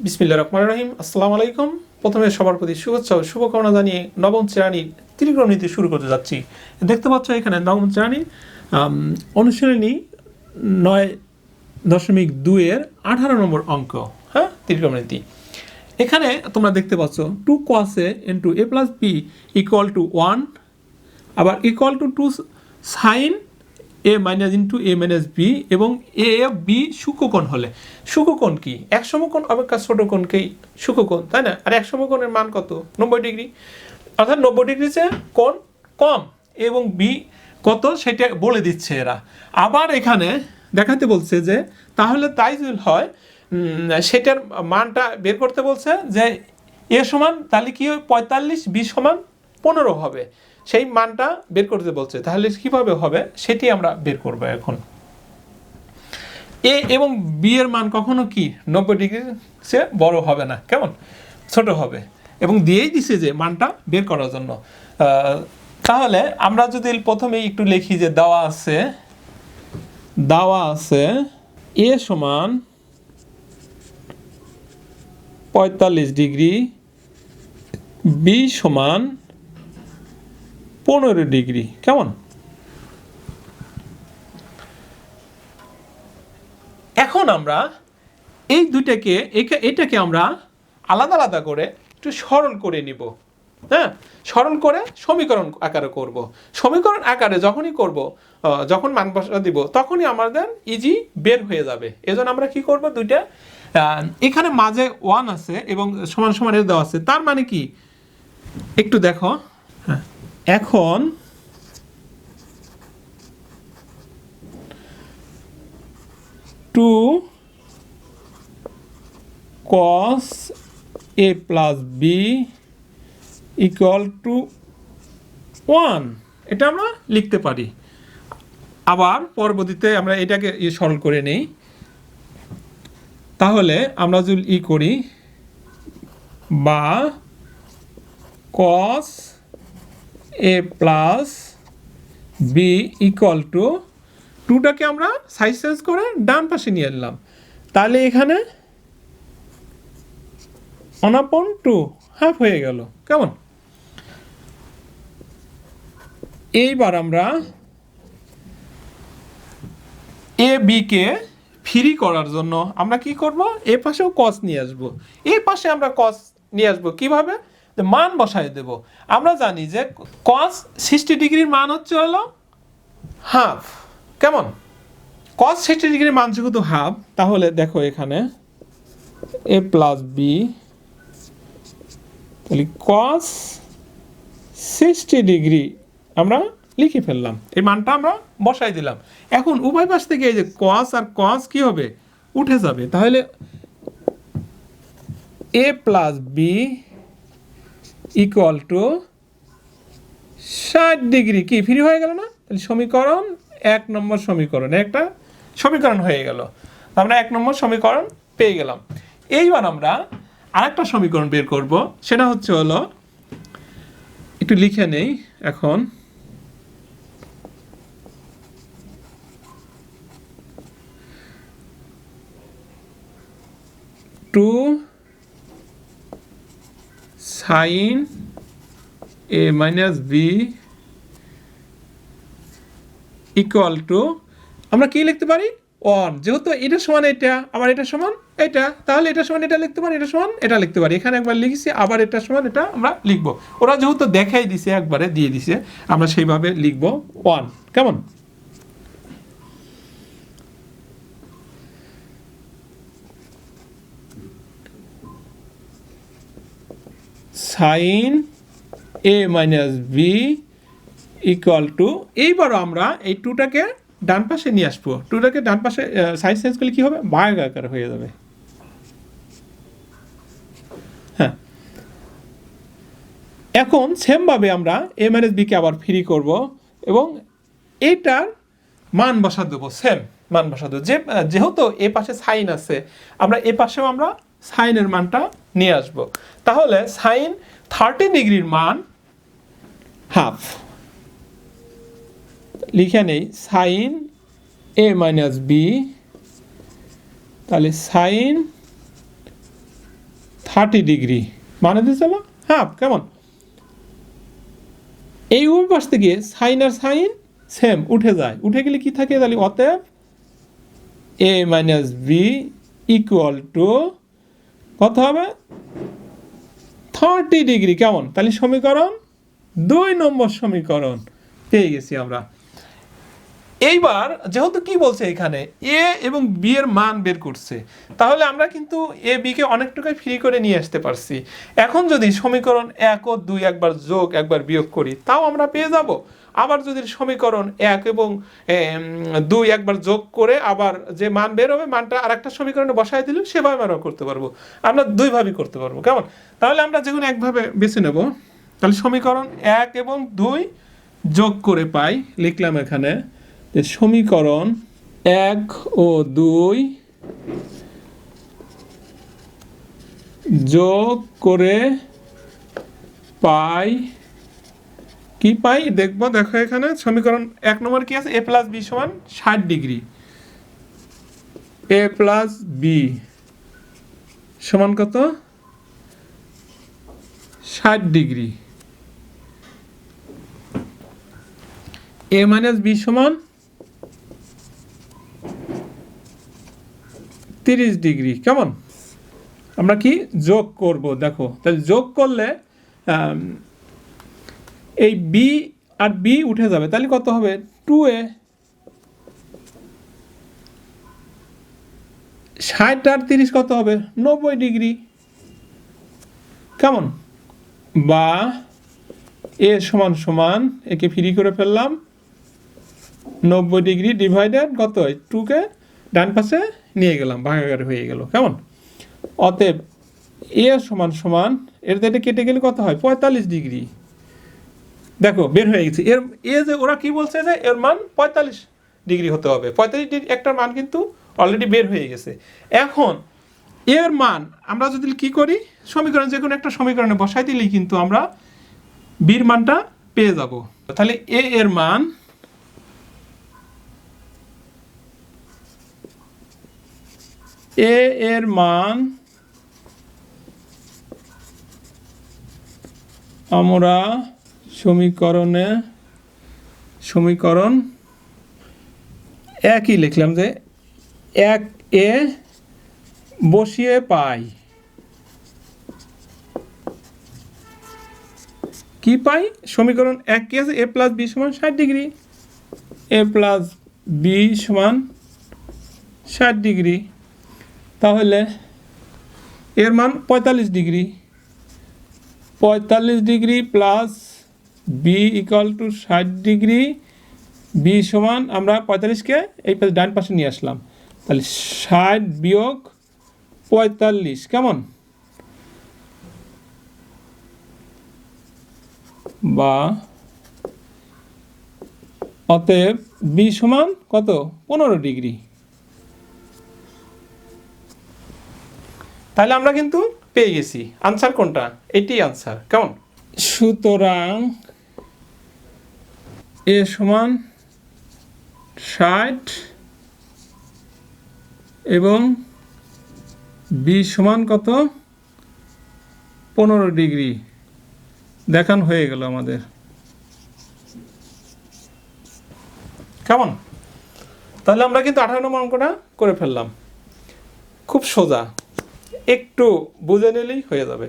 বিসমিল্লাহির রহমানির রহিম। আসসালামু আলাইকুম। প্রথমে সবার প্রতি শুভেচ্ছা ও শুভকামনা জানিয়ে নবম শ্রেণীর ত্রিকোণমিতি শুরু করতে যাচ্ছি। দেখতে পাচ্ছ এখানে নবম শ্রেণীর অনুশীলনী 9.2-এর 18 নম্বর অঙ্ক, হ্যাঁ, ত্রিকোণমিতি। এখানে তোমরা দেখতে পাচ্ছ 2 cos a into a plus b equal to 1, আবার equal to 2 sin a minus into a minus B, এবং এ বি সূক্ষ্মকোণ হলে, সূক্ষ্মকোণ কি? এক সমকোণ অপেক্ষা ছোট কোণকেই সূক্ষ্মকোণ, তাই না? আর এক সমকোণের মান কত? 90 ডিগ্রি, অর্থাৎ 90 ডিগ্রির চেয়ে কোণ কম, এবং বি কত সেটা বলে দিচ্ছে এরা। আবার এখানে দেখাতে বলছে যে তাহলে তাই যদি হয় সেটার মানটা বের করতে বলছে যে এ সমান, তাহলে কি 45, বি সমান 15 হবে, সেই মানটা বের করতে বলছে। তাহলে কিভাবে হবে সেটি আমরা বের করব এখন। এ এবং বি এর মান কখনো কি 90 ডিগ্রির চেয়ে বড় হবে না, কেমন, ছোট হবে, এবং দিয়েই দিছে যে মানটা বের করার জন্য। তাহলে আমরা যদি প্রথমে একটু লিখি যে দেওয়া আছে এ সমান 45 ডিগ্রি, বি সমান 15 ডিগ্রি, কেমন? এখন আমরা এই দুইটাকে এটাকে আমরা আলাদা আলাদা করে একটু সরল করে নিব, হ্যাঁ, সরল করে সমীকরণ আকারে করব। সমীকরণ আকারে যখনই করব, যখন মান বসা দিব, তখনই আমাদের ইজি বের হয়ে যাবে। এজন্য আমরা কি করব, দুইটা এখানে মাঝে 1 আছে এবং সমান সমান এর দেওয়া আছে, তার মানে কি একটু দেখো। হ্যাঁ, এখন two cos a plus b equal to 1, এটা আমরা লিখতে পারি। আবার পরবর্তীতে আমরা এটাকে সরল করে নেই। তাহলে আমরা যদি করি, বা cos a plus b equal to 2টাকে আমরা সাইজ চেঞ্জ করে ডান পাশে নিয়ে এলাম, তাহলে এখানে 1/2 হাফ হয়ে গেল, কেমন? এইবার আমরা এ বি কে ফ্রি করার জন্য আমরা কি করব, এ পাশেও cos নিয়ে আসব, এই পাশে আমরা cos নিয়ে আসব কিভাবে, মান বসায় দেব। আমরা জানি যে cos 60 ডিগ্রির মান হচ্ছে হলো হাফ, কেমন? cos 60 ডিগ্রির মান যেহেতু হাফ, তাহলে দেখো এখানে a প্লাস বি, তাহলে cos 60 ডিগ্রি আমরা লিখে ফেললাম, এই মানটা আমরা বসাই দিলাম। এখন উভয় পাশ থেকে এই যে cos আর cos কি হবে, উঠে যাবে। তাহলে a plus B equal to 60 degree কি ফ্রি হয়ে গেল না? তাহলে সমীকরণ 1 নম্বর সমীকরণ, একটা সমীকরণ হয়ে গেল, আমরা 1 নম্বর সমীকরণ পেয়ে গেলাম। এইবার আমরা আরেকটা সমীকরণ বের করব, সেটা হচ্ছে হলো, একটু লিখে নেই এখন, two sine A minus B equal to, আমরা কি লিখতে পারি, 1, যেহেতু এটা সমান এটা, আবার এটা সমান এটা, তাহলে এটা সমান এটা লিখতে পারি, এটা সমান এটা লিখতে পারি। এখানে একবার লিখেছি, আবার এটা সমান এটা আমরা লিখব। ওরা যেহেতু দেখাই দিছে, একবারে দিয়ে দিছে, আমরা সেইভাবে লিখব 1, কেমন? Sine A minus B equal to, এইবারও আমরা এই 2টাকে ডান পাশে নিয়ে আসবো, 2টাকে ডান পাশে সাইজ চেঞ্জ করলে কি হবে, ভাগ আকার হয়ে যাবে। হ্যাঁ, এখন সেমভাবে আমরা এ মাইনাস বিকে আবার ফ্রি করব, এবং এইটার মান বসা দেবো, সেম মান বসা দেবো। যেহেতু এ পাশে সাইন আছে, আমরা এ পাশেও আমরা সাইনের মানটা নিয়ে আসব। তাহলে সাইন 30 ডিগ্রির মান হাফ, লিখে নেই সাইন এ মাইনাস বি, তাহলে সাইন 30 ডিগ্রি মানে দিয়েছে না হাফ। কেমন? এই উভয় পাশ থেকে সাইন আর সাইন সেম উঠে যায়, উঠে গেলে কি থাকে তাহলে অতএব এ মাইনাস বি ইকুয়াল টু কত হবে 30 ডিগ্রি। কেমন? তাহলে সমীকরণ 2 নম্বর সমীকরণ পেয়ে গেছি আমরা। এইবার যেহেতু কি বলছে এখানে এ এবং বি এর মান বের করছে, তাহলে আমরা কিন্তু এ বি কে অনেকটুকুই ফ্রি করে নিয়ে আসতে পারছি। এখন যদি সমীকরণ 1 ও 2 একবার যোগ একবার বিয়োগ করি তাও আমরা পেয়ে যাব। আবার যদি সমীকরণ 1 এবং 2 একবার যোগ করে আবার যে মান বের হবে মানটা আরেকটা সমীকরণে বসায় দিলে সেভাবে আমরা করতে পারবো। আমরা দুইভাবেই করতে পারবো। কেমন? তাহলে আমরা যেকোনো একভাবে বেছে নেব। তাহলে সমীকরণ 1 এবং 2 যোগ করে পাই, লিখলাম এখানে যে সমীকরণ 1 ও 2 যোগ করে পাই কি পাই দেখবো। দেখো এখানে সমীকরণ 1 নম্বর কি আছে, a প্লাস বি সমান 60 ডিগ্রি। a প্লাস বি সমান কত 60 ডিগ্রি। a মাইনাস বি সমান 30 ডিগ্রি। কেমন? আমরা কি যোগ করব দেখো, তাহলে যোগ করলে এই বি আর বি উঠে যাবে, তাহলে কত হবে 2a। 60 আর 30 কত হবে 90 ডিগ্রি। কেমন? বা এ সমান সমান একে ফ্রি করে ফেললাম 90 ডিগ্রি ডিভাইডেড কত 2 কে ডান পাশে নিয়ে গেলাম, ভাগাকার হয়ে গেল। কেমন? অতএব এ সমান সমান এর থেকে কেটে গেলে কত হয় 45 ডিগ্রি। দেখো বের হয়ে গেছে। এর এ যে ওরা কি বলছে যে এর মান 45 ডিগ্রি হতে হবে, 45 ডিগ্রি একটা মান কিন্তু অলরেডি বের হয়ে গেছে। এখন এর মান আমরা যদি কি করি সমীকরণ যে কোনো একটা সমীকরণে বসাই দিলেই কিন্তু আমরা বির মানটা পেয়ে যাব। তাহলে এ এর মান আমরা সমীকরণ একই লিখলাম যে 1a বসিয়ে পাই কি পাই সমীকরণ 1 কি আছে a প্লাস বি সমান 60 ডিগ্রি। a প্লাস বি সমান 60 ডিগ্রি, তাহলে এর মান 45 degree. 45 degree plus B equal to 60 degree. B সমান আমরা 45কে এই পাশে ডান পাশে নিয়ে আসলাম, তাহলে 60 বিয়োগ 45। কেমন? বা অতএব বি সমান কত 15 ডিগ্রি। তাহলে আমরা কিন্তু পেয়ে গেছি আনসার কোনটা, এটাই আনসার। কেমন? সুতরাং এ সমান 60 এবং বি সমান কত 15 ডিগ্রি দেখান হয়ে গেল আমাদের। কেমন? তাহলে আমরা কিন্তু 18 নম্বর অঙ্কটা করে ফেললাম। খুব সোজা, একটু বুঝে নিলেই হয়ে যাবে।